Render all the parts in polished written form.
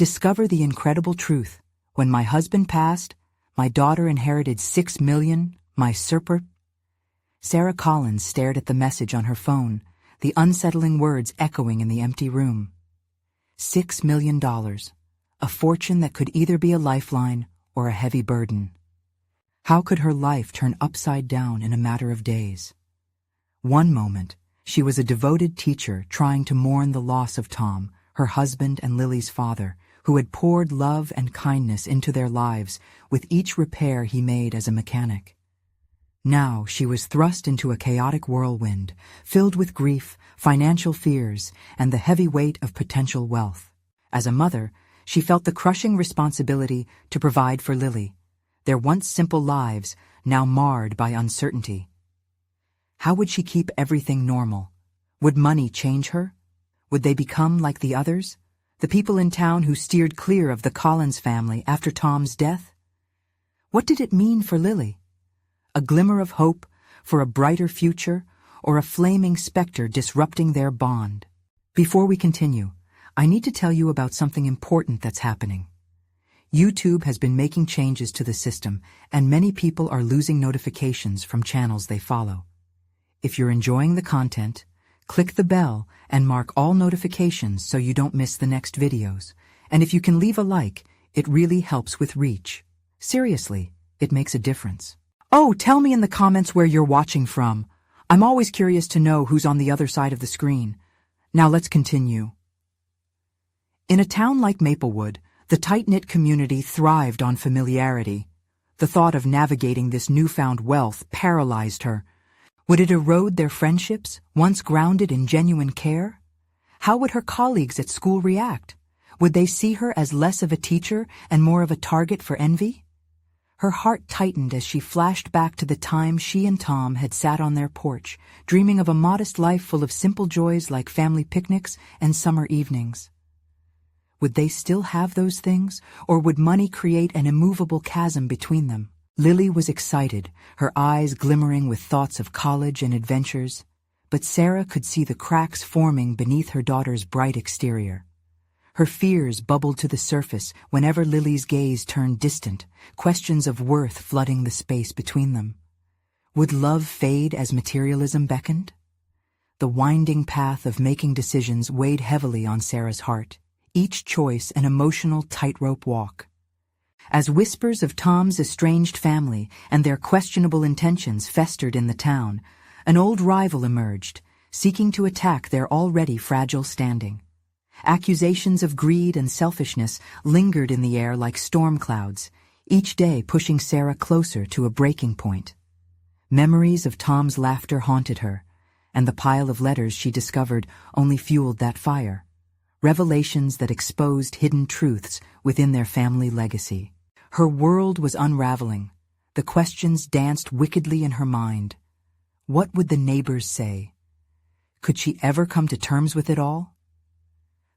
Discover the incredible truth. When my husband passed, my daughter inherited 6 million, my Surpr. Sarah Collins stared at the message on her phone, the unsettling words echoing in the empty room. $6 million, a fortune that could either be a lifeline or a heavy burden. How could her life turn upside down in a matter of days? One moment, she was a devoted teacher trying to mourn the loss of Tom, her husband and Lily's father, who had poured love and kindness into their lives with each repair he made as a mechanic. Now she was thrust into a chaotic whirlwind, filled with grief, financial fears, and the heavy weight of potential wealth. As a mother, she felt the crushing responsibility to provide for Lily, their once simple lives now marred by uncertainty. How would she keep everything normal? Would money change her? Would they become like the others, the people in town who steered clear of the Collins family after Tom's death? What did it mean for Lily? A glimmer of hope for a brighter future, or a flaming specter disrupting their bond? Before we continue, I need to tell you about something important that's happening. YouTube has been making changes to the system, and many people are losing notifications from channels they follow. If you're enjoying the content, click the bell and mark all notifications so you don't miss the next videos. And if you can leave a like, it really helps with reach. Seriously, it makes a difference. Oh, tell me in the comments where you're watching from. I'm always curious to know who's on the other side of the screen. Now let's continue. In a town like Maplewood, the tight-knit community thrived on familiarity. The thought of navigating this newfound wealth paralyzed her. Would it erode their friendships, once grounded in genuine care? How would her colleagues at school react? Would they see her as less of a teacher and more of a target for envy? Her heart tightened as she flashed back to the time she and Tom had sat on their porch, dreaming of a modest life full of simple joys like family picnics and summer evenings. Would they still have those things, or would money create an immovable chasm between them? Lily was excited, her eyes glimmering with thoughts of college and adventures, but Sarah could see the cracks forming beneath her daughter's bright exterior. Her fears bubbled to the surface whenever Lily's gaze turned distant, questions of worth flooding the space between them. Would love fade as materialism beckoned? The winding path of making decisions weighed heavily on Sarah's heart, each choice an emotional tightrope walk. As whispers of Tom's estranged family and their questionable intentions festered in the town, an old rival emerged, seeking to attack their already fragile standing. Accusations of greed and selfishness lingered in the air like storm clouds, each day pushing Sarah closer to a breaking point. Memories of Tom's laughter haunted her, and the pile of letters she discovered only fueled that fire. Revelations that exposed hidden truths within their family legacy. Her world was unraveling. The questions danced wickedly in her mind. What would the neighbors say? Could she ever come to terms with it all?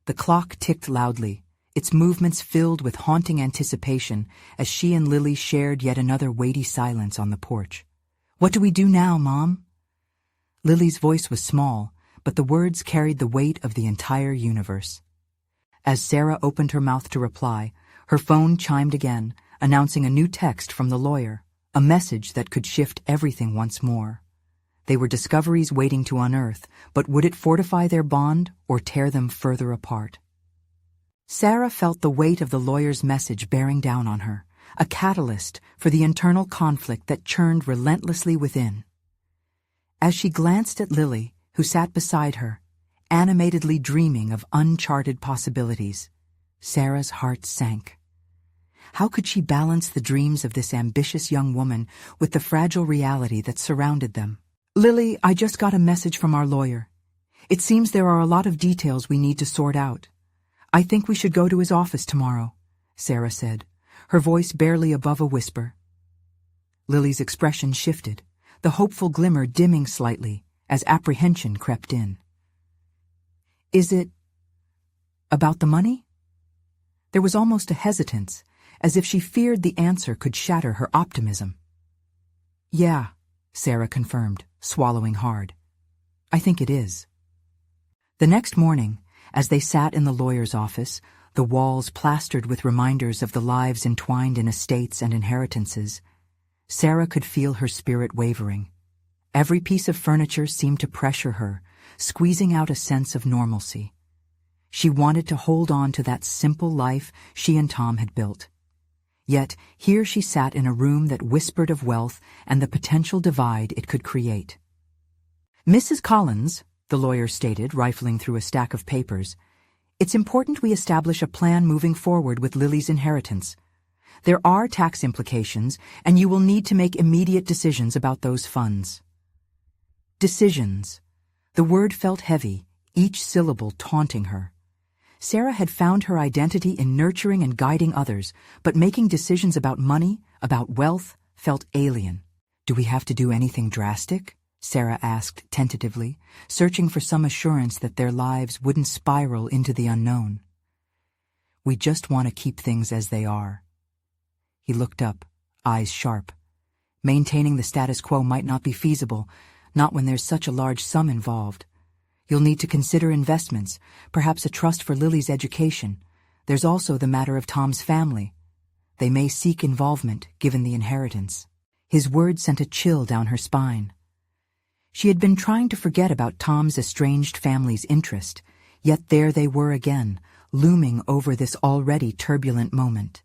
The clock ticked loudly, its movements filled with haunting anticipation as she and Lily shared yet another weighty silence on the porch. "What do we do now, Mom?" Lily's voice was small, but the words carried the weight of the entire universe. As Sarah opened her mouth to reply, her phone chimed again, announcing a new text from the lawyer, a message that could shift everything once more. They were discoveries waiting to unearth, but would it fortify their bond or tear them further apart? Sarah felt the weight of the lawyer's message bearing down on her, a catalyst for the internal conflict that churned relentlessly within. As she glanced at Lily, who sat beside her, animatedly dreaming of uncharted possibilities, Sarah's heart sank. How could she balance the dreams of this ambitious young woman with the fragile reality that surrounded them? "Lily, I just got a message from our lawyer. It seems there are a lot of details we need to sort out. I think we should go to his office tomorrow," Sarah said, her voice barely above a whisper. Lily's expression shifted, the hopeful glimmer dimming slightly as apprehension crept in. "Is it about the money?" There was almost a hesitance, as if she feared the answer could shatter her optimism. "Yeah," Sarah confirmed, swallowing hard. "I think it is." The next morning, as they sat in the lawyer's office, the walls plastered with reminders of the lives entwined in estates and inheritances. Sarah could feel her spirit wavering. Every piece of furniture seemed to pressure her, squeezing out a sense of normalcy. She wanted to hold on to that simple life she and Tom had built. Yet here she sat in a room that whispered of wealth and the potential divide it could create. "Mrs. Collins," the lawyer stated, rifling through a stack of papers, "it's important we establish a plan moving forward with Lily's inheritance. There are tax implications, and you will need to make immediate decisions about those funds." Decisions. The word felt heavy, each syllable taunting her. Sarah had found her identity in nurturing and guiding others, but making decisions about money, about wealth, felt alien. "Do we have to do anything drastic?" Sarah asked tentatively, searching for some assurance that their lives wouldn't spiral into the unknown. "We just want to keep things as they are." He looked up, eyes sharp. Maintaining the status quo might not be feasible, not when there's such a large sum involved. You'll need to consider investments, perhaps a trust for Lily's education. There's also the matter of Tom's family. They may seek involvement, given the inheritance. His words sent a chill down her spine. She had been trying to forget about Tom's estranged family's interest, yet there they were again, looming over this already turbulent moment.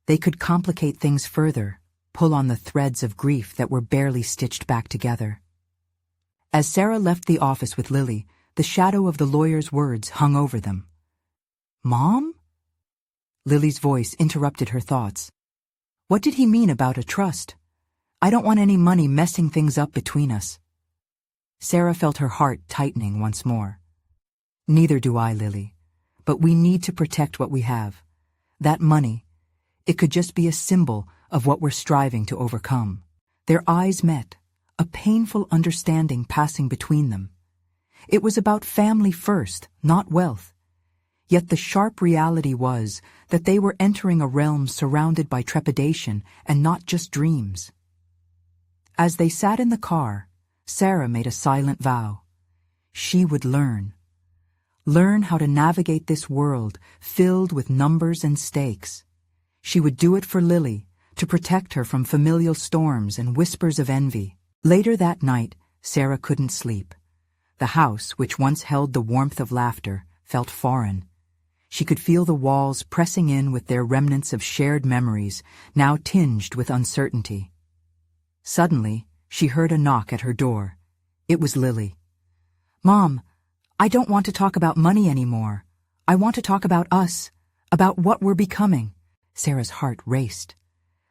They could complicate things further, pull on the threads of grief that were barely stitched back together. As Sarah left the office with Lily, the shadow of the lawyer's words hung over them. "Mom?" Lily's voice interrupted her thoughts. "What did he mean about a trust? I don't want any money messing things up between us." Sarah felt her heart tightening once more. "Neither do I, Lily. But we need to protect what we have. That money, it could just be a symbol of what we're striving to overcome." Their eyes met, a painful understanding passing between them. It was about family first, not wealth. Yet the sharp reality was that they were entering a realm surrounded by trepidation and not just dreams. As they sat in the car, Sarah made a silent vow. She would learn how to navigate this world filled with numbers and stakes. She would do it for Lily, to protect her from familial storms and whispers of envy. Later that night, Sarah couldn't sleep. The house, which once held the warmth of laughter, felt foreign. She could feel the walls pressing in with their remnants of shared memories, now tinged with uncertainty. Suddenly, she heard a knock at her door. It was Lily. "Mom, I don't want to talk about money anymore. I want to talk about us, about what we're becoming." Sarah's heart raced.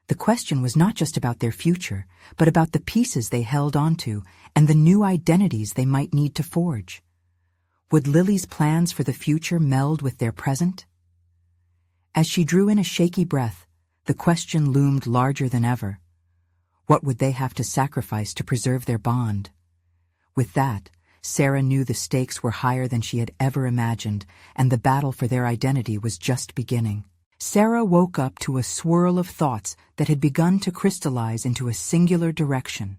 The question was not just about their future, but about the pieces they held onto and the new identities they might need to forge. Would Lily's plans for the future meld with their present? As she drew in a shaky breath, the question loomed larger than ever. What would they have to sacrifice to preserve their bond? With that, Sarah knew the stakes were higher than she had ever imagined, and the battle for their identity was just beginning. Sarah woke up to a swirl of thoughts that had begun to crystallize into a singular direction.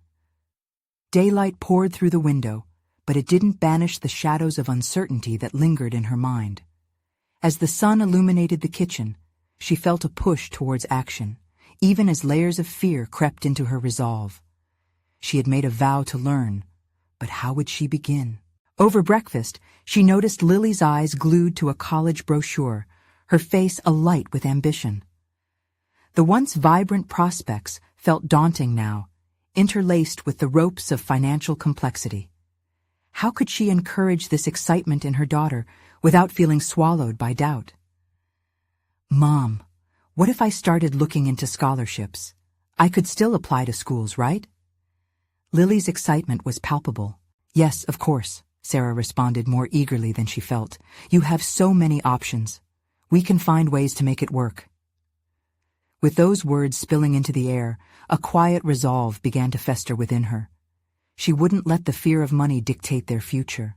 Daylight poured through the window, but it didn't banish the shadows of uncertainty that lingered in her mind. As the sun illuminated the kitchen, she felt a push towards action, even as layers of fear crept into her resolve. She had made a vow to learn, but how would she begin? Over breakfast, she noticed Lily's eyes glued to a college brochure, her face alight with ambition. The once vibrant prospects felt daunting now, interlaced with the ropes of financial complexity. How could she encourage this excitement in her daughter without feeling swallowed by doubt? "Mom, what if I started looking into scholarships? I could still apply to schools, right?" Lily's excitement was palpable. "Yes, of course," Sarah responded more eagerly than she felt. "You have so many options. We can find ways to make it work." With those words spilling into the air, a quiet resolve began to fester within her. She wouldn't let the fear of money dictate their future.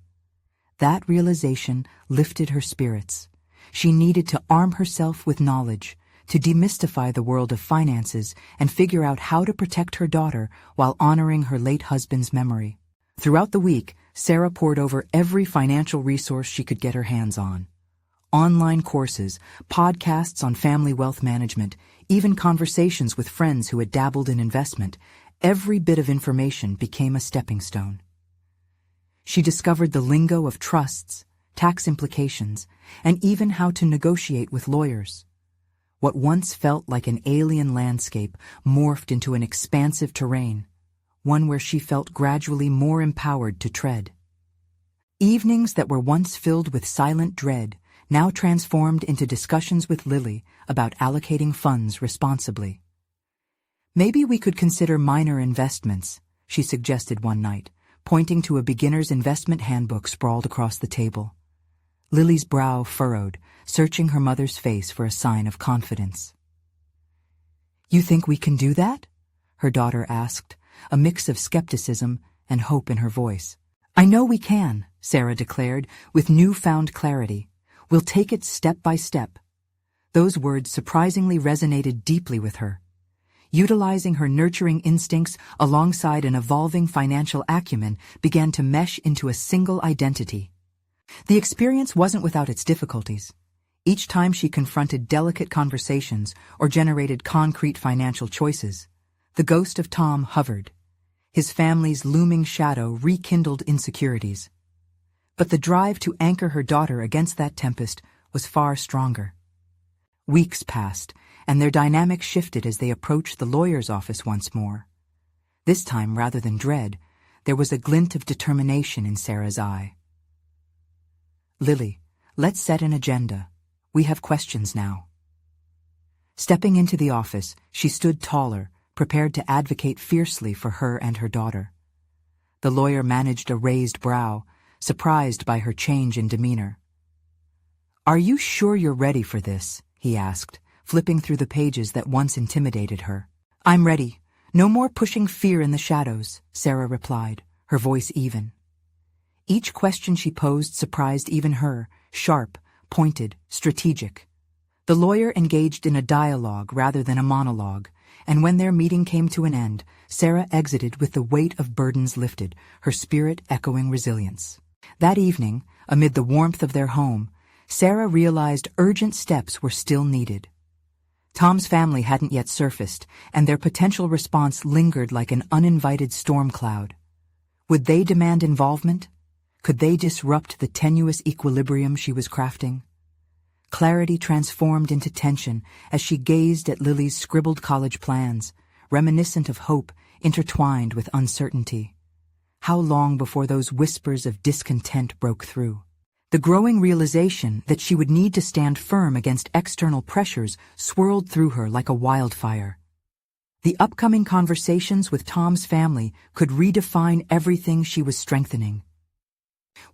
That realization lifted her spirits. She needed to arm herself with knowledge, to demystify the world of finances and figure out how to protect her daughter while honoring her late husband's memory. Throughout the week, Sarah pored over every financial resource she could get her hands on. Online courses, podcasts on family wealth management, even conversations with friends who had dabbled in investment, every bit of information became a stepping stone. She discovered the lingo of trusts, tax implications, and even how to negotiate with lawyers. What once felt like an alien landscape morphed into an expansive terrain, one where she felt gradually more empowered to tread. Evenings that were once filled with silent dread now transformed into discussions with Lily about allocating funds responsibly. "Maybe we could consider minor investments," she suggested one night, pointing to a beginner's investment handbook sprawled across the table. Lily's brow furrowed, searching her mother's face for a sign of confidence. "You think we can do that?" her daughter asked, a mix of skepticism and hope in her voice. "I know we can," Sarah declared, with newfound clarity. "We'll take it step by step." Those words surprisingly resonated deeply with her. Utilizing her nurturing instincts alongside an evolving financial acumen began to mesh into a single identity. The experience wasn't without its difficulties. Each time she confronted delicate conversations or generated concrete financial choices, the ghost of Tom hovered. His family's looming shadow rekindled insecurities. But the drive to anchor her daughter against that tempest was far stronger. Weeks passed, and their dynamic shifted as they approached the lawyer's office once more. This time, rather than dread, there was a glint of determination in Sarah's eye. "Lily, let's set an agenda. We have questions now." Stepping into the office, she stood taller, prepared to advocate fiercely for her and her daughter. The lawyer managed a raised brow, surprised by her change in demeanor. "Are you sure you're ready for this?" he asked, flipping through the pages that once intimidated her. "I'm ready. No more pushing fear in the shadows," Sarah replied, her voice even. Each question she posed surprised even her, sharp, pointed, strategic. The lawyer engaged in a dialogue rather than a monologue, and when their meeting came to an end, Sarah exited with the weight of burdens lifted, her spirit echoing resilience. That evening, amid the warmth of their home, Sarah realized urgent steps were still needed. Tom's family hadn't yet surfaced, and their potential response lingered like an uninvited storm cloud. Would they demand involvement? Could they disrupt the tenuous equilibrium she was crafting? Clarity transformed into tension as she gazed at Lily's scribbled college plans, reminiscent of hope intertwined with uncertainty. How long before those whispers of discontent broke through? The growing realization that she would need to stand firm against external pressures swirled through her like a wildfire. The upcoming conversations with Tom's family could redefine everything she was strengthening.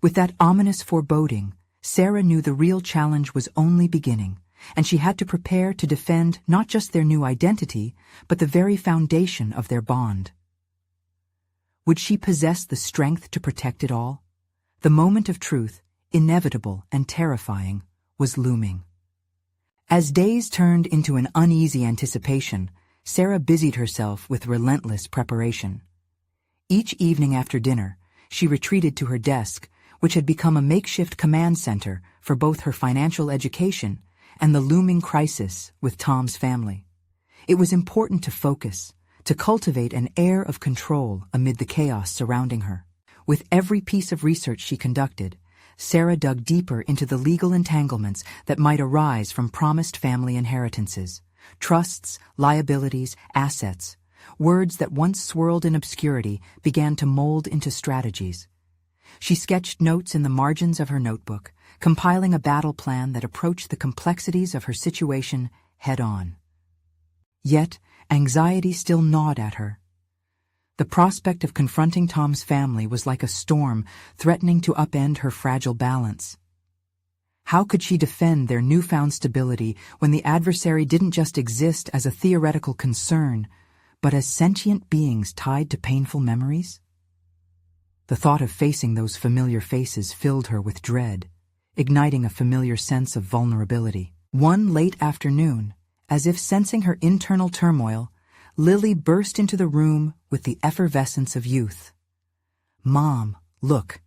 With that ominous foreboding, Sarah knew the real challenge was only beginning, and she had to prepare to defend not just their new identity, but the very foundation of their bond. Would she possess the strength to protect it all? The moment of truth, inevitable and terrifying, was looming. As days turned into an uneasy anticipation, Sarah busied herself with relentless preparation. Each evening after dinner, she retreated to her desk, which had become a makeshift command center for both her financial education and the looming crisis with Tom's family. It was important to focus, to cultivate an air of control amid the chaos surrounding her. With every piece of research she conducted, Sarah dug deeper into the legal entanglements that might arise from promised family inheritances, trusts, liabilities, assets. Words that once swirled in obscurity began to mold into strategies. She sketched notes in the margins of her notebook, compiling a battle plan that approached the complexities of her situation head-on. Yet, anxiety still gnawed at her. The prospect of confronting Tom's family was like a storm threatening to upend her fragile balance. How could she defend their newfound stability when the adversary didn't just exist as a theoretical concern, but as sentient beings tied to painful memories? The thought of facing those familiar faces filled her with dread, igniting a familiar sense of vulnerability. One late afternoon, as if sensing her internal turmoil, Lily burst into the room with the effervescence of youth. "Mom, look,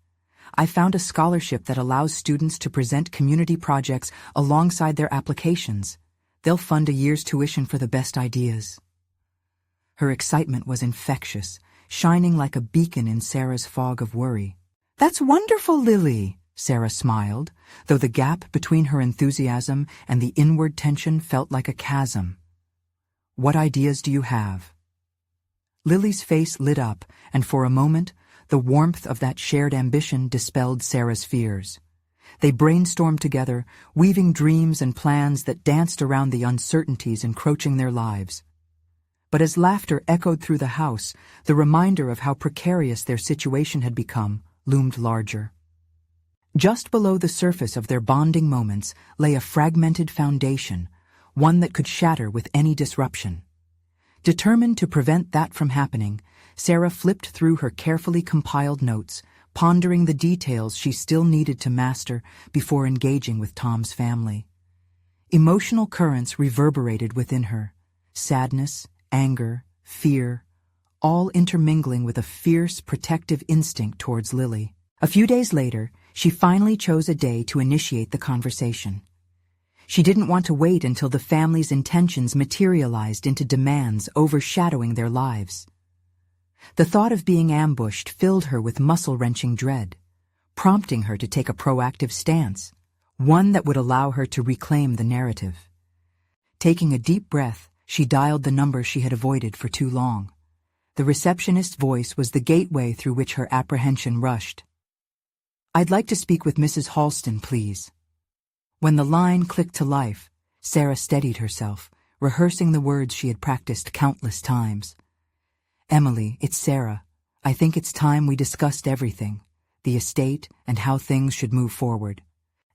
I found a scholarship that allows students to present community projects alongside their applications. They'll fund a year's tuition for the best ideas." Her excitement was infectious, shining like a beacon in Sarah's fog of worry. "That's wonderful, Lily," Sarah smiled, though the gap between her enthusiasm and the inward tension felt like a chasm. "What ideas do you have?" Lily's face lit up, and for a moment, the warmth of that shared ambition dispelled Sarah's fears. They brainstormed together, weaving dreams and plans that danced around the uncertainties encroaching their lives. But as laughter echoed through the house, the reminder of how precarious their situation had become loomed larger. Just below the surface of their bonding moments lay a fragmented foundation, one that could shatter with any disruption. Determined to prevent that from happening, Sarah flipped through her carefully compiled notes, pondering the details she still needed to master before engaging with Tom's family. Emotional currents reverberated within her, sadness, anger, fear, all intermingling with a fierce, protective instinct towards Lily. A few days later, she finally chose a day to initiate the conversation. She didn't want to wait until the family's intentions materialized into demands overshadowing their lives. The thought of being ambushed filled her with muscle-wrenching dread, prompting her to take a proactive stance, one that would allow her to reclaim the narrative. Taking a deep breath, she dialed the number she had avoided for too long. The receptionist's voice was the gateway through which her apprehension rushed. "I'd like to speak with Mrs. Halston, please." When the line clicked to life, Sarah steadied herself, rehearsing the words she had practiced countless times. "Emily, it's Sarah. I think it's time we discussed everything, the estate and how things should move forward."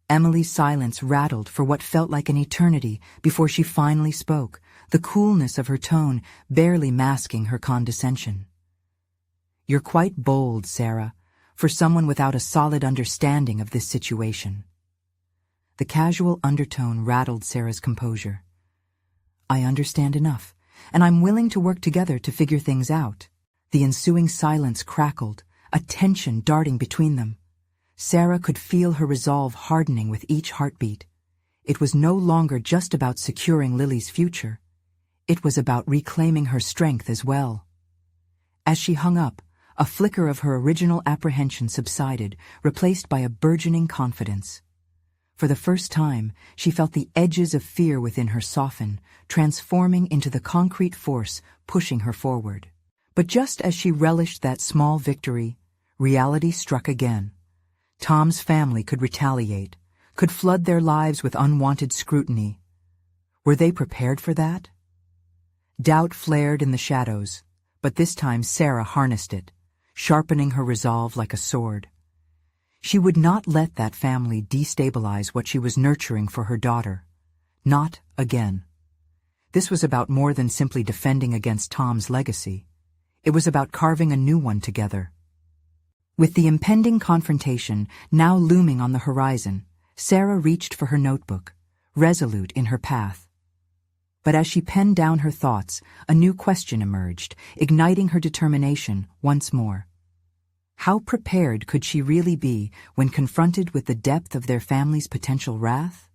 Emily's silence rattled for what felt like an eternity before she finally spoke, the coolness of her tone barely masking her condescension. "You're quite bold, Sarah, for someone without a solid understanding of this situation." The casual undertone rattled Sarah's composure. "I understand enough, and I'm willing to work together to figure things out." The ensuing silence crackled, a tension darting between them. Sarah could feel her resolve hardening with each heartbeat. It was no longer just about securing Lily's future. It was about reclaiming her strength as well. As she hung up, a flicker of her original apprehension subsided, replaced by a burgeoning confidence. For the first time, she felt the edges of fear within her soften, transforming into the concrete force pushing her forward. But just as she relished that small victory, reality struck again. Tom's family could retaliate, could flood their lives with unwanted scrutiny. Were they prepared for that? Doubt flared in the shadows, but this time Sarah harnessed it, sharpening her resolve like a sword. She would not let that family destabilize what she was nurturing for her daughter. Not again. This was about more than simply defending against Tom's legacy. It was about carving a new one together. With the impending confrontation now looming on the horizon, Sarah reached for her notebook, resolute in her path. But as she penned down her thoughts, a new question emerged, igniting her determination once more. How prepared could she really be when confronted with the depth of their family's potential wrath?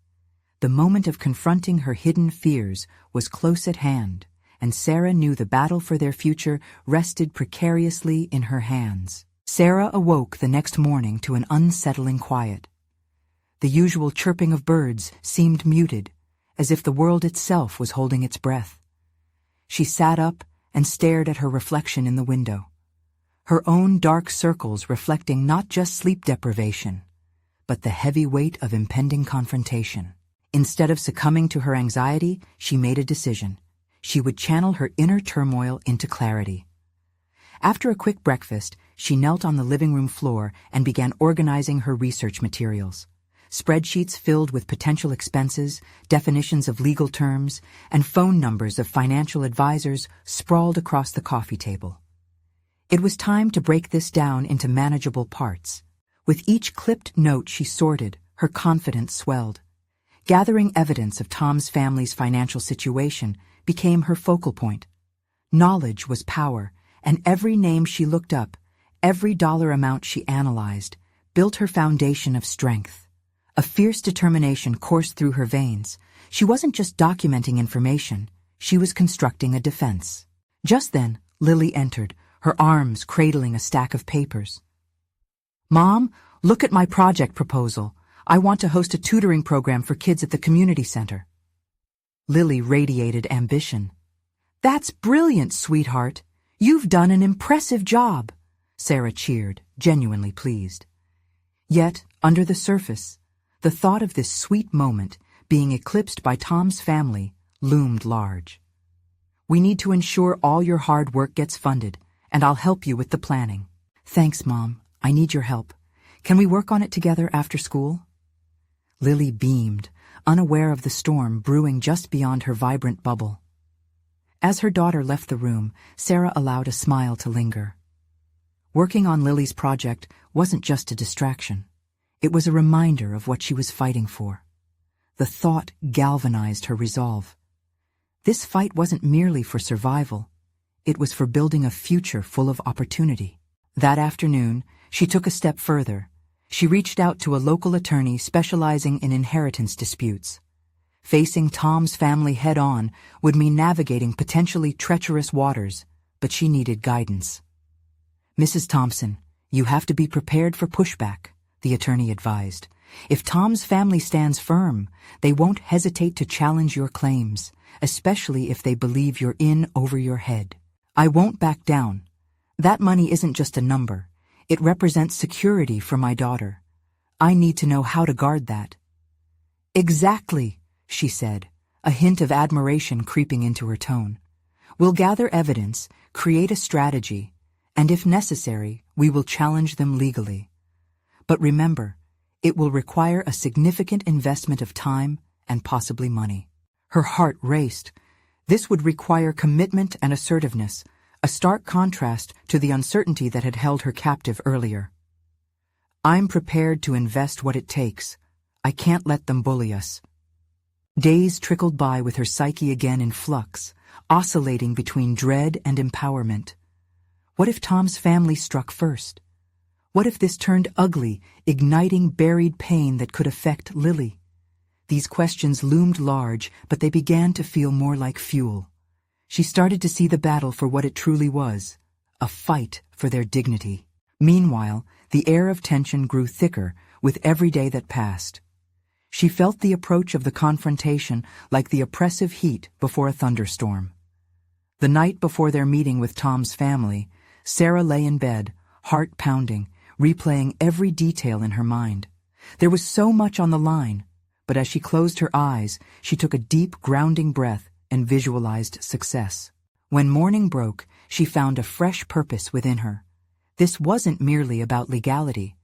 The moment of confronting her hidden fears was close at hand, and Sarah knew the battle for their future rested precariously in her hands. Sarah awoke the next morning to an unsettling quiet. The usual chirping of birds seemed muted, as if the world itself was holding its breath. She sat up and stared at her reflection in the window, her own dark circles reflecting not just sleep deprivation, but the heavy weight of impending confrontation. Instead of succumbing to her anxiety, she made a decision. She would channel her inner turmoil into clarity. After a quick breakfast, she knelt on the living room floor and began organizing her research materials. Spreadsheets filled with potential expenses, definitions of legal terms, and phone numbers of financial advisors sprawled across the coffee table. It was time to break this down into manageable parts. With each clipped note she sorted, her confidence swelled. Gathering evidence of Tom's family's financial situation became her focal point. Knowledge was power, and every name she looked up, every dollar amount she analyzed, built her foundation of strength. A fierce determination coursed through her veins. She wasn't just documenting information, she was constructing a defense. Just then, Lily entered, her arms cradling a stack of papers. "Mom, look at my project proposal. I want to host a tutoring program for kids at the community center." Lily radiated ambition. "That's brilliant, sweetheart. You've done an impressive job." Sarah cheered, genuinely pleased. Yet, under the surface, the thought of this sweet moment being eclipsed by Tom's family loomed large. "We need to ensure all your hard work gets funded, and I'll help you with the planning." "Thanks, Mom. I need your help. Can we work on it together after school?" Lily beamed, unaware of the storm brewing just beyond her vibrant bubble. As her daughter left the room, Sarah allowed a smile to linger. Working on Lily's project wasn't just a distraction. It was a reminder of what she was fighting for. The thought galvanized her resolve. This fight wasn't merely for survival. It was for building a future full of opportunity. That afternoon, she took a step further. She reached out to a local attorney specializing in inheritance disputes. Facing Tom's family head-on would mean navigating potentially treacherous waters, but she needed guidance. "Mrs. Thompson, you have to be prepared for pushback," the attorney advised. "If Tom's family stands firm, they won't hesitate to challenge your claims, especially if they believe you're in over your head. I won't back down. That money isn't just a number. It represents security for my daughter. I need to know how to guard that." "Exactly," she said, a hint of admiration creeping into her tone. "We'll gather evidence, create a strategy, and if necessary, we will challenge them legally. But remember, it will require a significant investment of time and possibly money." Her heart raced. This would require commitment and assertiveness, a stark contrast to the uncertainty that had held her captive earlier. "I'm prepared to invest what it takes. I can't let them bully us." Days trickled by with her psyche again in flux, oscillating between dread and empowerment. What if Tom's family struck first? What if this turned ugly, igniting buried pain that could affect Lily? These questions loomed large, but they began to feel more like fuel. She started to see the battle for what it truly was, a fight for their dignity. Meanwhile, the air of tension grew thicker with every day that passed. She felt the approach of the confrontation like the oppressive heat before a thunderstorm. The night before their meeting with Tom's family, Sarah lay in bed, heart pounding, replaying every detail in her mind. There was so much on the line, but as she closed her eyes, she took a deep, grounding breath and visualized success. When morning broke, she found a fresh purpose within her. This wasn't merely about legality.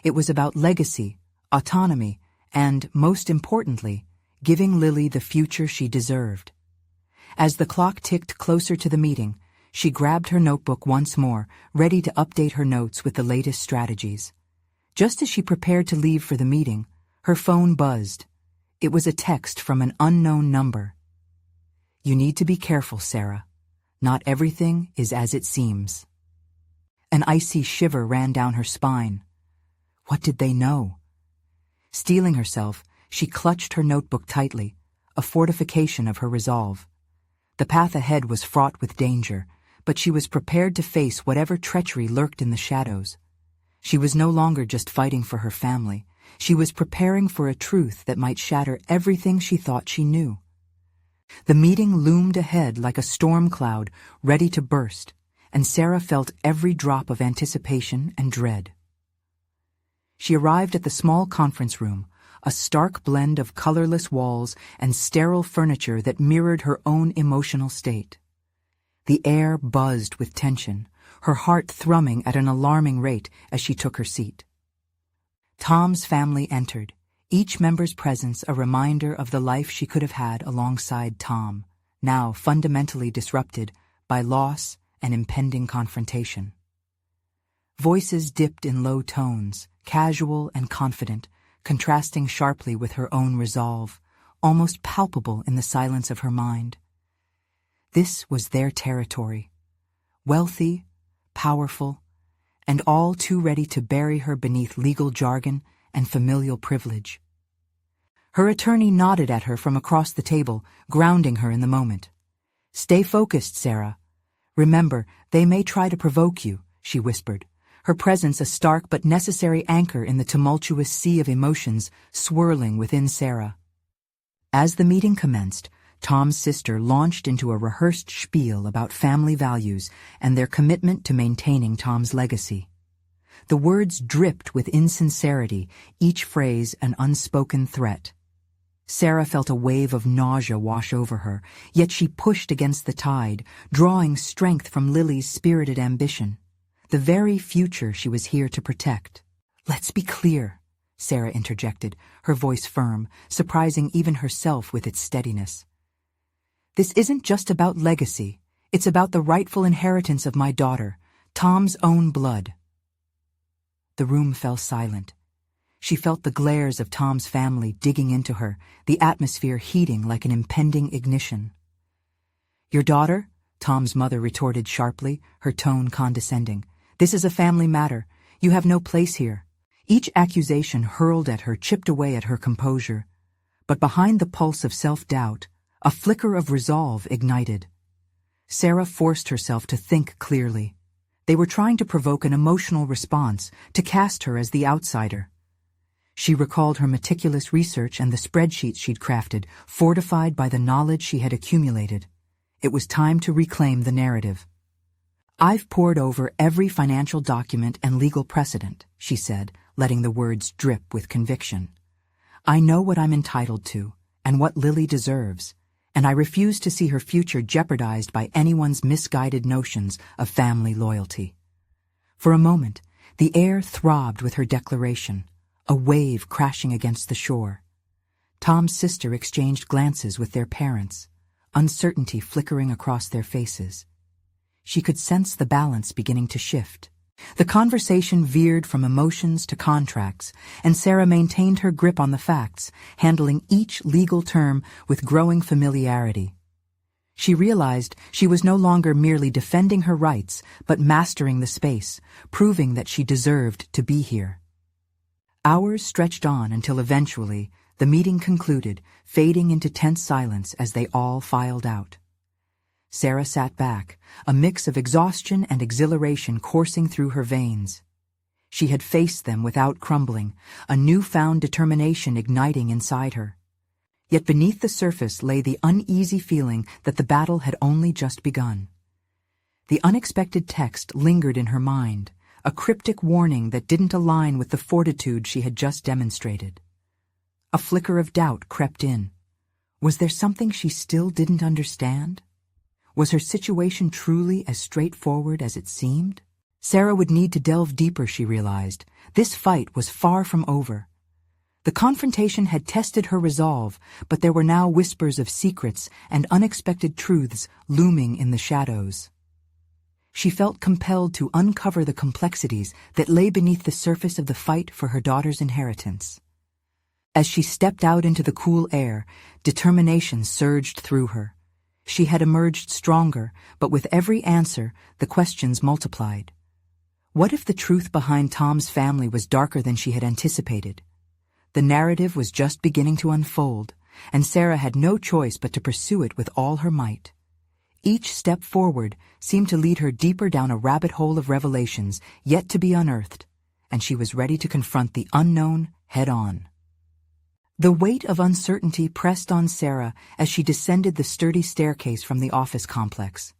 It was about legacy, autonomy, and, most importantly, giving Lily the future she deserved. As the clock ticked closer to the meeting, she grabbed her notebook once more, ready to update her notes with the latest strategies. Just as she prepared to leave for the meeting, her phone buzzed. It was a text from an unknown number. "You need to be careful, Sarah. Not everything is as it seems." An icy shiver ran down her spine. What did they know? Steeling herself, she clutched her notebook tightly, a fortification of her resolve. The path ahead was fraught with danger, but she was prepared to face whatever treachery lurked in the shadows. She was no longer just fighting for her family. She was preparing for a truth that might shatter everything she thought she knew. The meeting loomed ahead like a storm cloud ready to burst, and Sarah felt every drop of anticipation and dread. She arrived at the small conference room, a stark blend of colorless walls and sterile furniture that mirrored her own emotional state. The air buzzed with tension, her heart thrumming at an alarming rate as she took her seat. Tom's family entered, each member's presence a reminder of the life she could have had alongside Tom, now fundamentally disrupted by loss and impending confrontation. Voices dipped in low tones, casual and confident, contrasting sharply with her own resolve, almost palpable in the silence of her mind. This was their territory. Wealthy, powerful, and all too ready to bury her beneath legal jargon and familial privilege. Her attorney nodded at her from across the table, grounding her in the moment. "Stay focused, Sarah. Remember, they may try to provoke you," she whispered, her presence a stark but necessary anchor in the tumultuous sea of emotions swirling within Sarah. As the meeting commenced, Tom's sister launched into a rehearsed spiel about family values and their commitment to maintaining Tom's legacy. The words dripped with insincerity, each phrase an unspoken threat. Sarah felt a wave of nausea wash over her, yet she pushed against the tide, drawing strength from Lily's spirited ambition, the very future she was here to protect. "Let's be clear," Sarah interjected, her voice firm, surprising even herself with its steadiness. "This isn't just about legacy. It's about the rightful inheritance of my daughter, Tom's own blood." The room fell silent. She felt the glares of Tom's family digging into her, the atmosphere heating like an impending ignition. "Your daughter?" Tom's mother retorted sharply, her tone condescending. "This is a family matter. You have no place here." Each accusation hurled at her chipped away at her composure. But behind the pulse of self-doubt, a flicker of resolve ignited. Sarah forced herself to think clearly. They were trying to provoke an emotional response, to cast her as the outsider. She recalled her meticulous research and the spreadsheets she'd crafted, fortified by the knowledge she had accumulated. It was time to reclaim the narrative. "I've pored over every financial document and legal precedent," she said, letting the words drip with conviction. "I know what I'm entitled to, and what Lily deserves, and I refuse to see her future jeopardized by anyone's misguided notions of family loyalty." For a moment, the air throbbed with her declaration, a wave crashing against the shore. Tom's sister exchanged glances with their parents, uncertainty flickering across their faces. She could sense the balance beginning to shift. The conversation veered from emotions to contracts, and Sarah maintained her grip on the facts, handling each legal term with growing familiarity. She realized she was no longer merely defending her rights, but mastering the space, proving that she deserved to be here. Hours stretched on until eventually the meeting concluded, fading into tense silence as they all filed out. Sarah sat back, a mix of exhaustion and exhilaration coursing through her veins. She had faced them without crumbling, a newfound determination igniting inside her. Yet beneath the surface lay the uneasy feeling that the battle had only just begun. The unexpected text lingered in her mind, a cryptic warning that didn't align with the fortitude she had just demonstrated. A flicker of doubt crept in. Was there something she still didn't understand? Was her situation truly as straightforward as it seemed? Sarah would need to delve deeper, she realized. This fight was far from over. The confrontation had tested her resolve, but there were now whispers of secrets and unexpected truths looming in the shadows. She felt compelled to uncover the complexities that lay beneath the surface of the fight for her daughter's inheritance. As she stepped out into the cool air, determination surged through her. She had emerged stronger, but with every answer, the questions multiplied. What if the truth behind Tom's family was darker than she had anticipated? The narrative was just beginning to unfold, and Sarah had no choice but to pursue it with all her might. Each step forward seemed to lead her deeper down a rabbit hole of revelations yet to be unearthed, and she was ready to confront the unknown head-on. The weight of uncertainty pressed on Sarah as she descended the sturdy staircase from the office complex.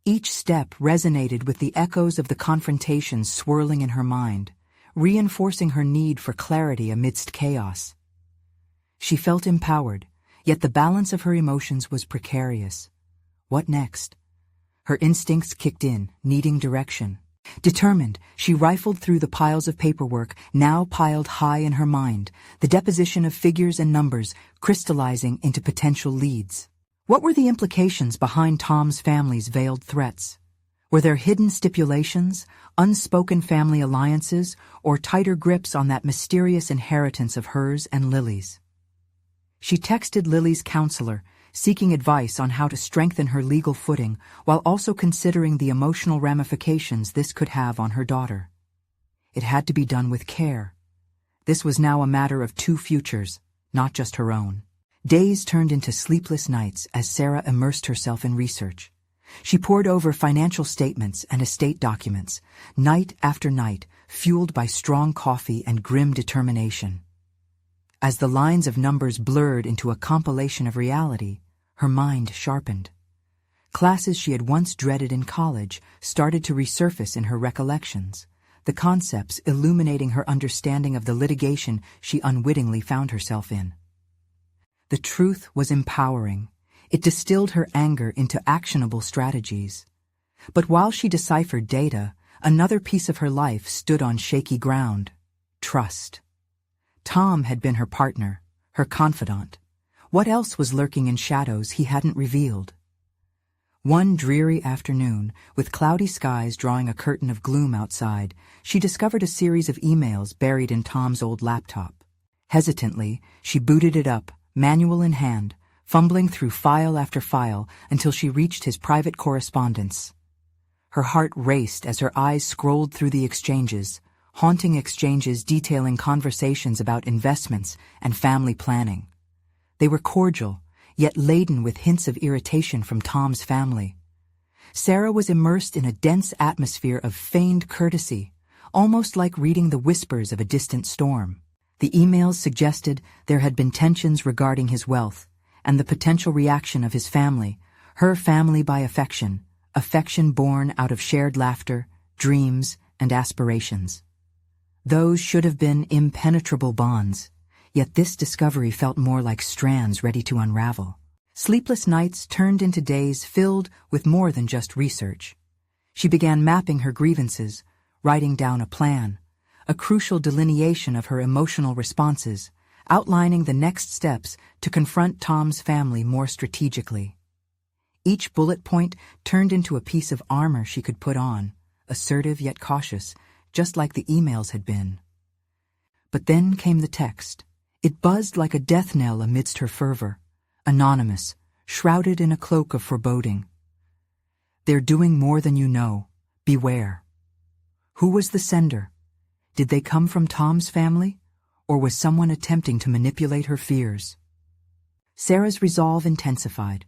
Each step resonated with the echoes of the confrontation swirling in her mind, reinforcing her need for clarity amidst chaos. She felt empowered, yet the balance of her emotions was precarious. What next? Her instincts kicked in, needing direction. Determined, she rifled through the piles of paperwork now piled high in her mind, the deposition of figures and numbers crystallizing into potential leads. What were the implications behind Tom's family's veiled threats? Were there hidden stipulations, unspoken family alliances, or tighter grips on that mysterious inheritance of hers and Lily's? She texted Lily's counselor, seeking advice on how to strengthen her legal footing while also considering the emotional ramifications this could have on her daughter. It had to be done with care. This was now a matter of two futures, not just her own. Days turned into sleepless nights as Sarah immersed herself in research. She pored over financial statements and estate documents, night after night, fueled by strong coffee and grim determination. As the lines of numbers blurred into a compilation of reality, her mind sharpened. Classes she had once dreaded in college started to resurface in her recollections, the concepts illuminating her understanding of the litigation she unwittingly found herself in. The truth was empowering. It distilled her anger into actionable strategies. But while she deciphered data, another piece of her life stood on shaky ground: trust. Tom had been her partner, her confidant. What else was lurking in shadows he hadn't revealed? One dreary afternoon, with cloudy skies drawing a curtain of gloom outside, she discovered a series of emails buried in Tom's old laptop. Hesitantly, she booted it up, manual in hand, fumbling through file after file until she reached his private correspondence. Her heart raced as her eyes scrolled through the exchanges, haunting exchanges detailing conversations about investments and family planning. They were cordial, yet laden with hints of irritation from Tom's family. Sarah was immersed in a dense atmosphere of feigned courtesy, almost like reading the whispers of a distant storm. The emails suggested there had been tensions regarding his wealth and the potential reaction of his family, her family by affection, affection born out of shared laughter, dreams, and aspirations. Those should have been impenetrable bonds, yet this discovery felt more like strands ready to unravel. Sleepless nights turned into days filled with more than just research. She began mapping her grievances, writing down a plan, a crucial delineation of her emotional responses, outlining the next steps to confront Tom's family more strategically. Each bullet point turned into a piece of armor she could put on, assertive yet cautious, just like the emails had been. But then came the text. It buzzed like a death knell amidst her fervor, anonymous, shrouded in a cloak of foreboding. "They're doing more than you know. Beware." Who was the sender? Did they come from Tom's family, or was someone attempting to manipulate her fears? Sarah's resolve intensified.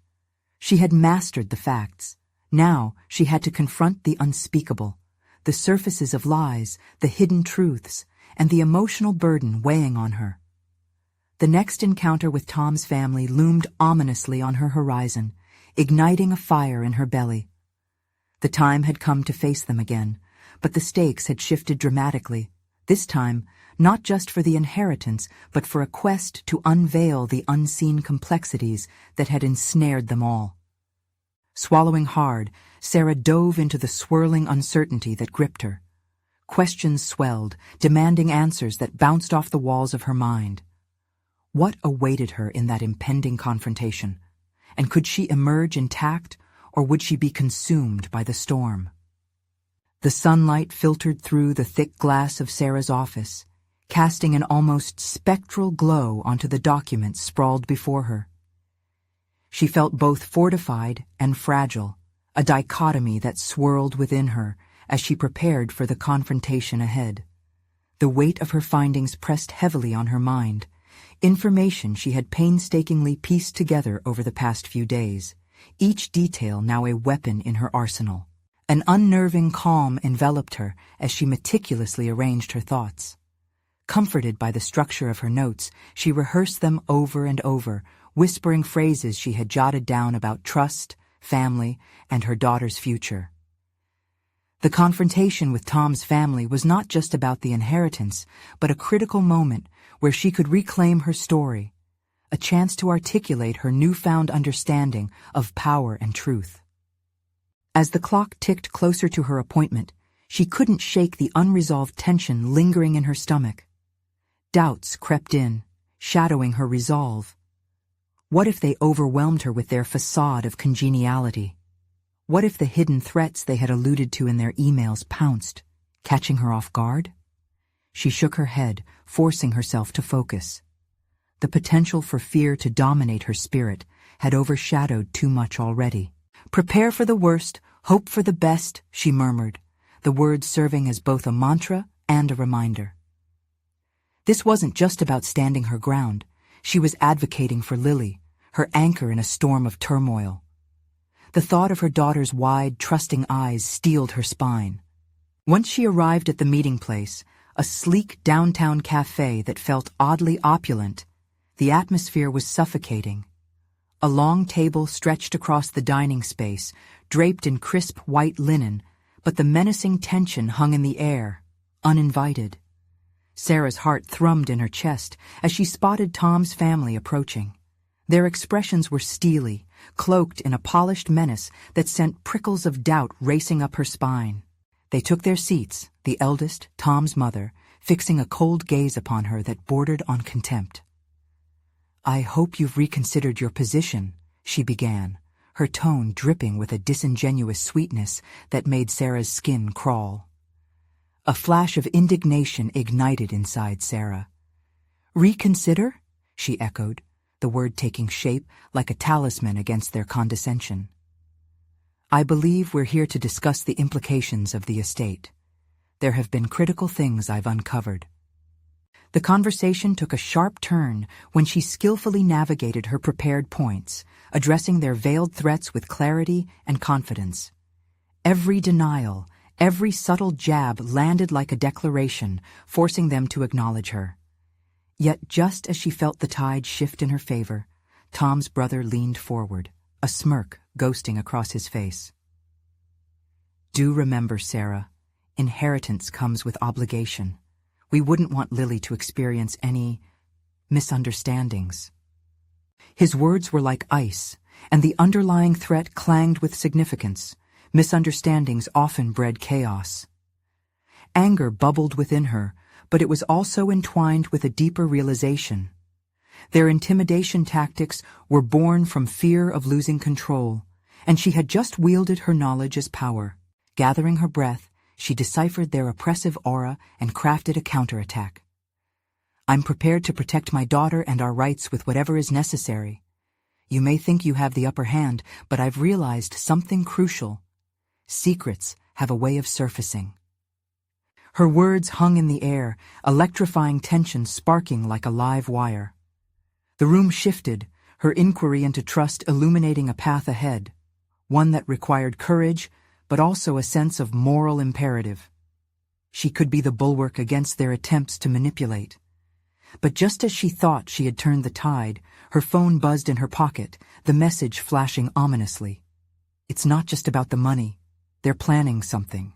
She had mastered the facts. Now she had to confront the unspeakable, the surfaces of lies, the hidden truths, and the emotional burden weighing on her. The next encounter with Tom's family loomed ominously on her horizon, igniting a fire in her belly. The time had come to face them again, but the stakes had shifted dramatically, this time not just for the inheritance, but for a quest to unveil the unseen complexities that had ensnared them all. Swallowing hard, Sarah dove into the swirling uncertainty that gripped her. Questions swelled, demanding answers that bounced off the walls of her mind. What awaited her in that impending confrontation? And could she emerge intact, or would she be consumed by the storm? The sunlight filtered through the thick glass of Sarah's office, casting an almost spectral glow onto the documents sprawled before her. She felt both fortified and fragile, a dichotomy that swirled within her as she prepared for the confrontation ahead. The weight of her findings pressed heavily on her mind, information she had painstakingly pieced together over the past few days, each detail now a weapon in her arsenal. An unnerving calm enveloped her as she meticulously arranged her thoughts. Comforted by the structure of her notes, she rehearsed them over and over, whispering phrases she had jotted down about trust, family, and her daughter's future. The confrontation with Tom's family was not just about the inheritance, but a critical moment where she could reclaim her story, a chance to articulate her newfound understanding of power and truth. As the clock ticked closer to her appointment, she couldn't shake the unresolved tension lingering in her stomach. Doubts crept in, shadowing her resolve. What if they overwhelmed her with their facade of congeniality? What if the hidden threats they had alluded to in their emails pounced, catching her off guard? She shook her head, forcing herself to focus. The potential for fear to dominate her spirit had overshadowed too much already. "Prepare for the worst, hope for the best," she murmured, the words serving as both a mantra and a reminder. This wasn't just about standing her ground. She was advocating for Lily, her anchor in a storm of turmoil. The thought of her daughter's wide, trusting eyes steeled her spine. Once she arrived at the meeting place, a sleek downtown cafe that felt oddly opulent, the atmosphere was suffocating. A long table stretched across the dining space, draped in crisp white linen, but the menacing tension hung in the air, uninvited. Sarah's heart thrummed in her chest as she spotted Tom's family approaching. Their expressions were steely, cloaked in a polished menace that sent prickles of doubt racing up her spine. They took their seats, the eldest, Tom's mother, fixing a cold gaze upon her that bordered on contempt. "I hope you've reconsidered your position," she began, her tone dripping with a disingenuous sweetness that made Sarah's skin crawl. A flash of indignation ignited inside Sarah. "Reconsider?" she echoed, the word taking shape like a talisman against their condescension. "I believe we're here to discuss the implications of the estate. There have been critical things I've uncovered." The conversation took a sharp turn when she skillfully navigated her prepared points, addressing their veiled threats with clarity and confidence. Every denial, every subtle jab landed like a declaration, forcing them to acknowledge her. Yet just as she felt the tide shift in her favor, Tom's brother leaned forward, a smirk ghosting across his face. "Do remember, Sarah, inheritance comes with obligation. We wouldn't want Lily to experience any misunderstandings." His words were like ice, and the underlying threat clanged with significance. Misunderstandings often bred chaos. Anger bubbled within her, but it was also entwined with a deeper realization. Their intimidation tactics were born from fear of losing control, and she had just wielded her knowledge as power. Gathering her breath, she deciphered their oppressive aura and crafted a counterattack. "I'm prepared to protect my daughter and our rights with whatever is necessary. You may think you have the upper hand, but I've realized something crucial. Secrets have a way of surfacing." Her words hung in the air, electrifying tension sparking like a live wire. The room shifted, her inquiry into trust illuminating a path ahead, one that required courage, but also a sense of moral imperative. She could be the bulwark against their attempts to manipulate. But just as she thought she had turned the tide, her phone buzzed in her pocket, the message flashing ominously. "It's not just about the money. They're planning something."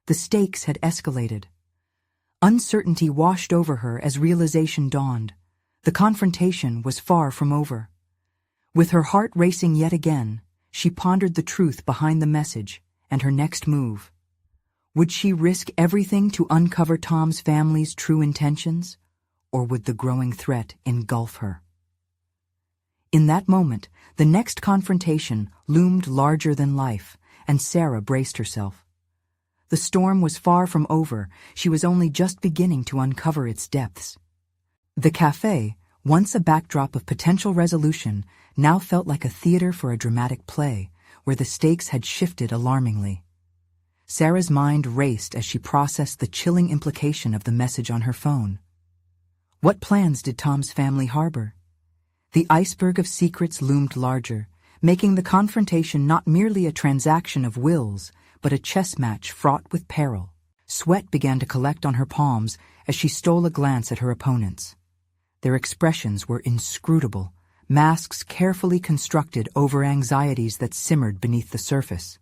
The stakes had escalated. Uncertainty washed over her as realization dawned. The confrontation was far from over. With her heart racing yet again, she pondered the truth behind the message and her next move. Would she risk everything to uncover Tom's family's true intentions, or would the growing threat engulf her? In that moment, the next confrontation loomed larger than life, and Sarah braced herself. The storm was far from over. She was only just beginning to uncover its depths. The cafe, once a backdrop of potential resolution, now felt like a theater for a dramatic play, where the stakes had shifted alarmingly. Sarah's mind raced as she processed the chilling implication of the message on her phone. What plans did Tom's family harbor? The iceberg of secrets loomed larger, making the confrontation not merely a transaction of wills, but a chess match fraught with peril. Sweat began to collect on her palms as she stole a glance at her opponents. Their expressions were inscrutable, masks carefully constructed over anxieties that simmered beneath the surface.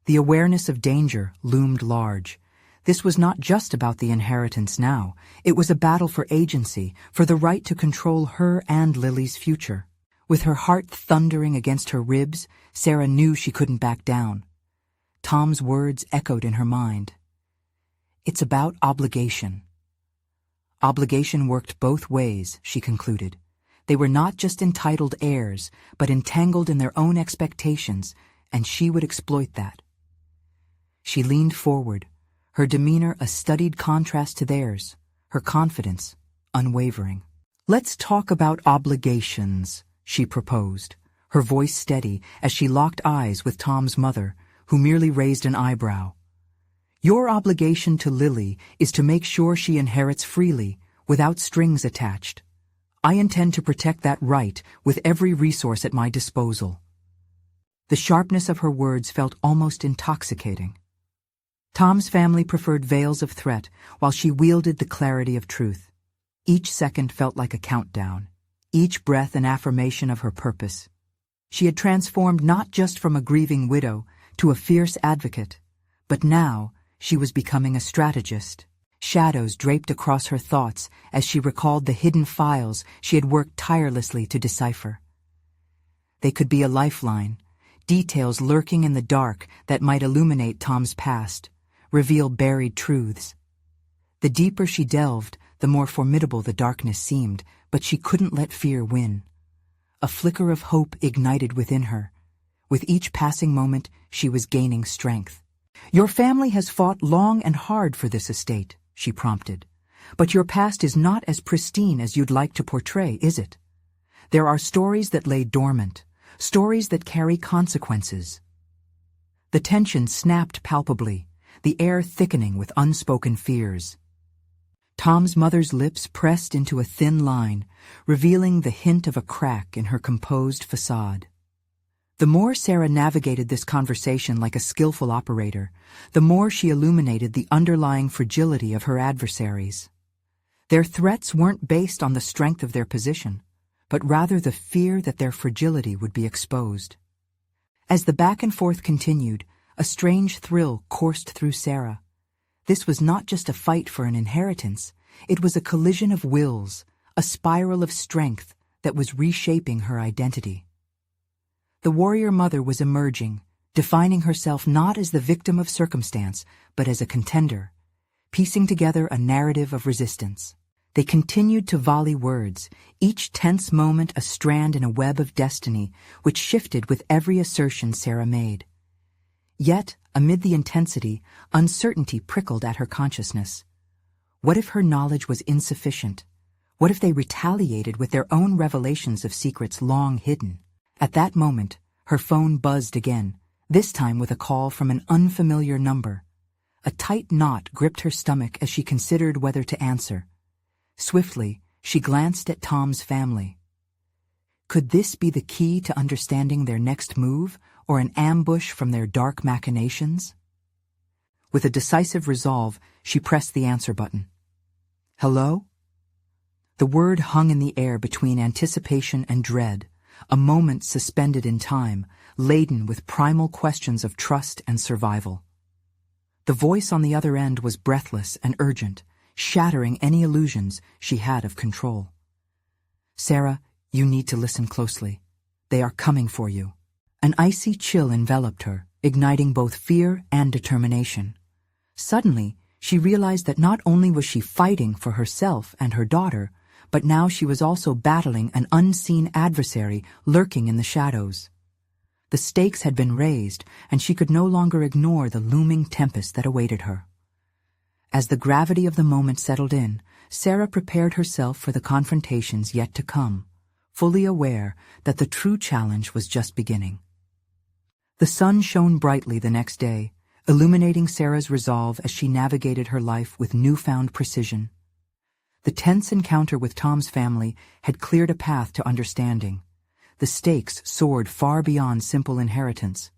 The awareness of danger loomed large. This was not just about the inheritance now. It was a battle for agency, for the right to control her and Lily's future. With her heart thundering against her ribs, Sarah knew she couldn't back down. Tom's words echoed in her mind. "It's about obligation." Obligation worked both ways, she concluded. They were not just entitled heirs, but entangled in their own expectations, and she would exploit that. She leaned forward, her demeanor a studied contrast to theirs, her confidence unwavering. "Let's talk about obligations," she proposed, her voice steady as she locked eyes with Tom's mother, who merely raised an eyebrow. Your obligation to Lily is to make sure she inherits freely, without strings attached. I intend to protect that right with every resource at my disposal." The sharpness of her words felt almost intoxicating. Tom's family preferred veils of threat, while she wielded the clarity of truth. Each second felt like a countdown, each breath an affirmation of her purpose. She had transformed not just from a grieving widow to a fierce advocate, but now she was becoming a strategist. Shadows draped across her thoughts as she recalled the hidden files she had worked tirelessly to decipher. They could be a lifeline, details lurking in the dark that might illuminate Tom's past, reveal buried truths. The deeper she delved, the more formidable the darkness seemed, but she couldn't let fear win. A flicker of hope ignited within her. With each passing moment, she was gaining strength. "Your family has fought long and hard for this estate," she prompted. "But your past is not as pristine as you'd like to portray, is it? There are stories that lay dormant, stories that carry consequences." The tension snapped palpably, the air thickening with unspoken fears. Tom's mother's lips pressed into a thin line, revealing the hint of a crack in her composed facade. The more Sarah navigated this conversation like a skillful operator, the more she illuminated the underlying fragility of her adversaries. Their threats weren't based on the strength of their position, but rather the fear that their fragility would be exposed. As the back and forth continued, a strange thrill coursed through Sarah. This was not just a fight for an inheritance, it was a collision of wills, a spiral of strength that was reshaping her identity. The warrior mother was emerging, defining herself not as the victim of circumstance, but as a contender, piecing together a narrative of resistance. They continued to volley words, each tense moment a strand in a web of destiny which shifted with every assertion Sarah made. Yet, amid the intensity, uncertainty prickled at her consciousness. What if her knowledge was insufficient? What if they retaliated with their own revelations of secrets long hidden? At that moment, her phone buzzed again, this time with a call from an unfamiliar number. A tight knot gripped her stomach as she considered whether to answer. Swiftly, she glanced at Tom's family. Could this be the key to understanding their next move, or an ambush from their dark machinations? With a decisive resolve, she pressed the answer button. "Hello?" The word hung in the air between anticipation and dread, a moment suspended in time, laden with primal questions of trust and survival. The voice on the other end was breathless and urgent, shattering any illusions she had of control. "Sarah, you need to listen closely. They are coming for you." An icy chill enveloped her, igniting both fear and determination. Suddenly, she realized that not only was she fighting for herself and her daughter, but now she was also battling an unseen adversary lurking in the shadows. The stakes had been raised, and she could no longer ignore the looming tempest that awaited her. As the gravity of the moment settled in, Sarah prepared herself for the confrontations yet to come, fully aware that the true challenge was just beginning. The sun shone brightly the next day, illuminating Sarah's resolve as she navigated her life with newfound precision. The tense encounter with Tom's family had cleared a path to understanding. The stakes soared far beyond simple inheritance.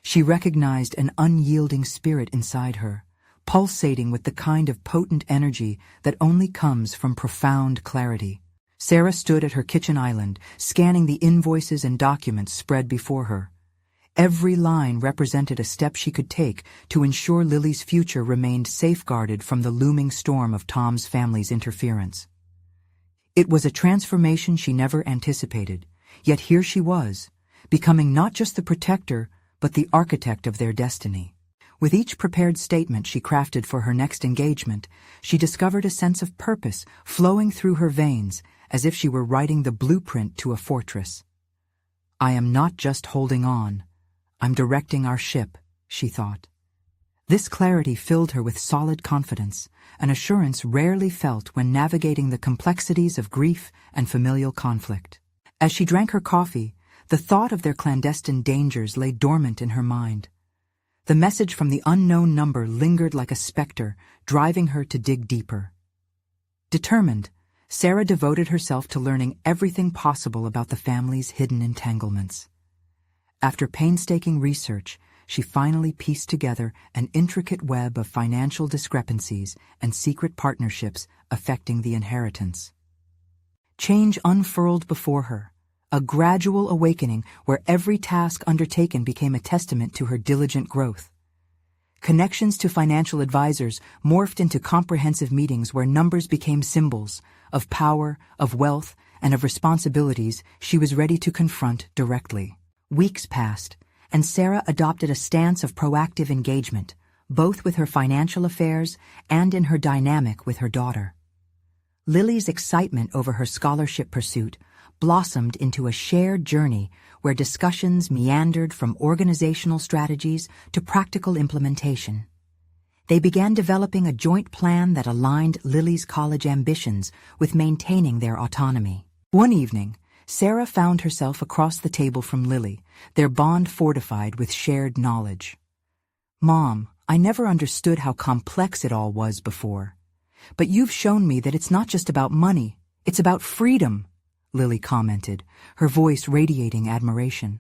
She recognized an unyielding spirit inside her, pulsating with the kind of potent energy that only comes from profound clarity. Sarah stood at her kitchen island, scanning the invoices and documents spread before her. Every line represented a step she could take to ensure Lily's future remained safeguarded from the looming storm of Tom's family's interference. It was a transformation she never anticipated, yet here she was, becoming not just the protector, but the architect of their destiny. With each prepared statement she crafted for her next engagement, she discovered a sense of purpose flowing through her veins, as if she were writing the blueprint to a fortress. "I am not just holding on. I'm directing our ship," she thought. This clarity filled her with solid confidence, an assurance rarely felt when navigating the complexities of grief and familial conflict. As she drank her coffee, the thought of their clandestine dangers lay dormant in her mind. The message from the unknown number lingered like a specter, driving her to dig deeper. Determined, Sarah devoted herself to learning everything possible about the family's hidden entanglements. After painstaking research, she finally pieced together an intricate web of financial discrepancies and secret partnerships affecting the inheritance. Change unfurled before her, a gradual awakening where every task undertaken became a testament to her diligent growth. Connections to financial advisors morphed into comprehensive meetings where numbers became symbols of power, of wealth, and of responsibilities she was ready to confront directly. Weeks passed, and Sarah adopted a stance of proactive engagement, both with her financial affairs and in her dynamic with her daughter. Lily's excitement over her scholarship pursuit blossomed into a shared journey where discussions meandered from organizational strategies to practical implementation. They began developing a joint plan that aligned Lily's college ambitions with maintaining their autonomy. One evening, Sarah found herself across the table from Lily, their bond fortified with shared knowledge. "Mom, I never understood how complex it all was before. But you've shown me that it's not just about money, it's about freedom," Lily commented, her voice radiating admiration.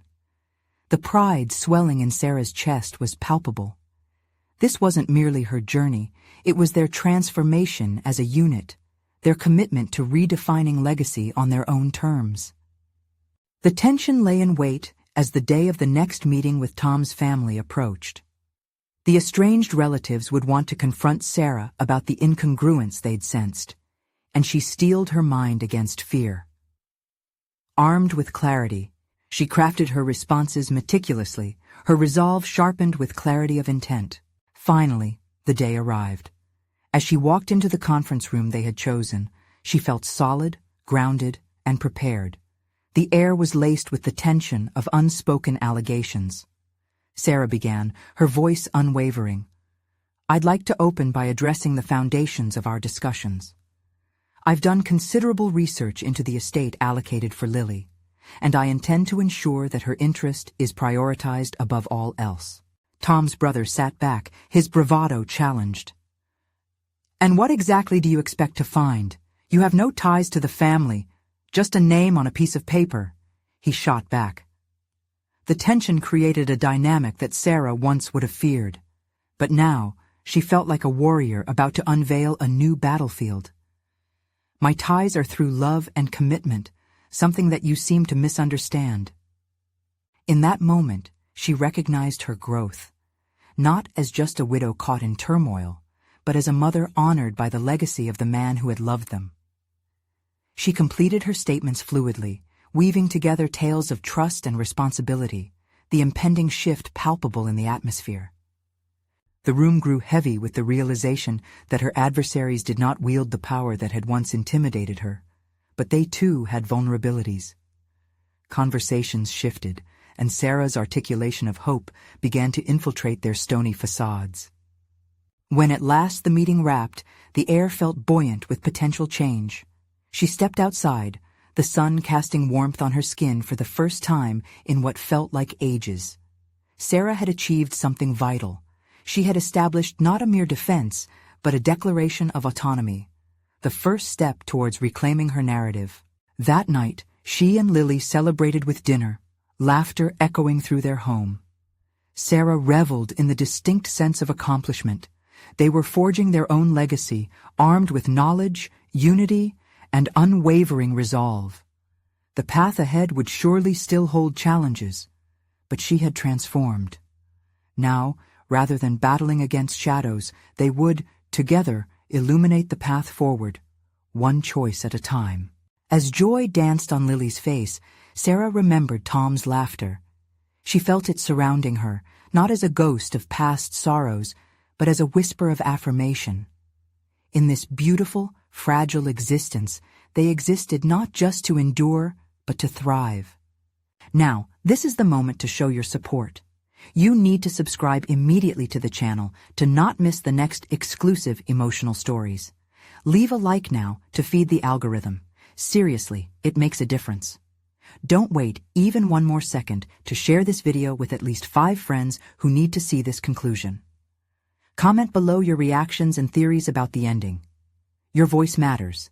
The pride swelling in Sarah's chest was palpable. This wasn't merely her journey, it was their transformation as a unit, their commitment to redefining legacy on their own terms. The tension lay in wait as the day of the next meeting with Tom's family approached. The estranged relatives would want to confront Sarah about the incongruence they'd sensed, and she steeled her mind against fear. Armed with clarity, she crafted her responses meticulously, her resolve sharpened with clarity of intent. Finally, the day arrived. As she walked into the conference room they had chosen, she felt solid, grounded, and prepared. The air was laced with the tension of unspoken allegations. Sarah began, her voice unwavering. "I'd like to open by addressing the foundations of our discussions. I've done considerable research into the estate allocated for Lily, and I intend to ensure that her interest is prioritized above all else." Tom's brother sat back, his bravado challenged. "And what exactly do you expect to find? You have no ties to the family, just a name on a piece of paper," he shot back. The tension created a dynamic that Sarah once would have feared, but now she felt like a warrior about to unveil a new battlefield. "My ties are through love and commitment, something that you seem to misunderstand." In that moment, she recognized her growth, not as just a widow caught in turmoil, but as a mother honored by the legacy of the man who had loved them. She completed her statements fluidly, weaving together tales of trust and responsibility, the impending shift palpable in the atmosphere. The room grew heavy with the realization that her adversaries did not wield the power that had once intimidated her, but they too had vulnerabilities. Conversations shifted, and Sarah's articulation of hope began to infiltrate their stony facades. When at last the meeting wrapped, the air felt buoyant with potential change. She stepped outside, the sun casting warmth on her skin for the first time in what felt like ages. Sarah had achieved something vital. She had established not a mere defense, but a declaration of autonomy, the first step towards reclaiming her narrative. That night, she and Lily celebrated with dinner, laughter echoing through their home. Sarah reveled in the distinct sense of accomplishment. They were forging their own legacy, armed with knowledge, unity, and unwavering resolve. The path ahead would surely still hold challenges, but she had transformed. Now, rather than battling against shadows, they would, together, illuminate the path forward, one choice at a time. As joy danced on Lily's face, Sarah remembered Tom's laughter. She felt it surrounding her, not as a ghost of past sorrows, but as a whisper of affirmation. In this beautiful, fragile existence, they existed not just to endure, but to thrive. Now, this is the moment to show your support. You need to subscribe immediately to the channel to not miss the next exclusive emotional stories. Leave a like now to feed the algorithm. Seriously, it makes a difference. Don't wait even one more second to share this video with at least 5 friends who need to see this conclusion. Comment below your reactions and theories about the ending. Your voice matters.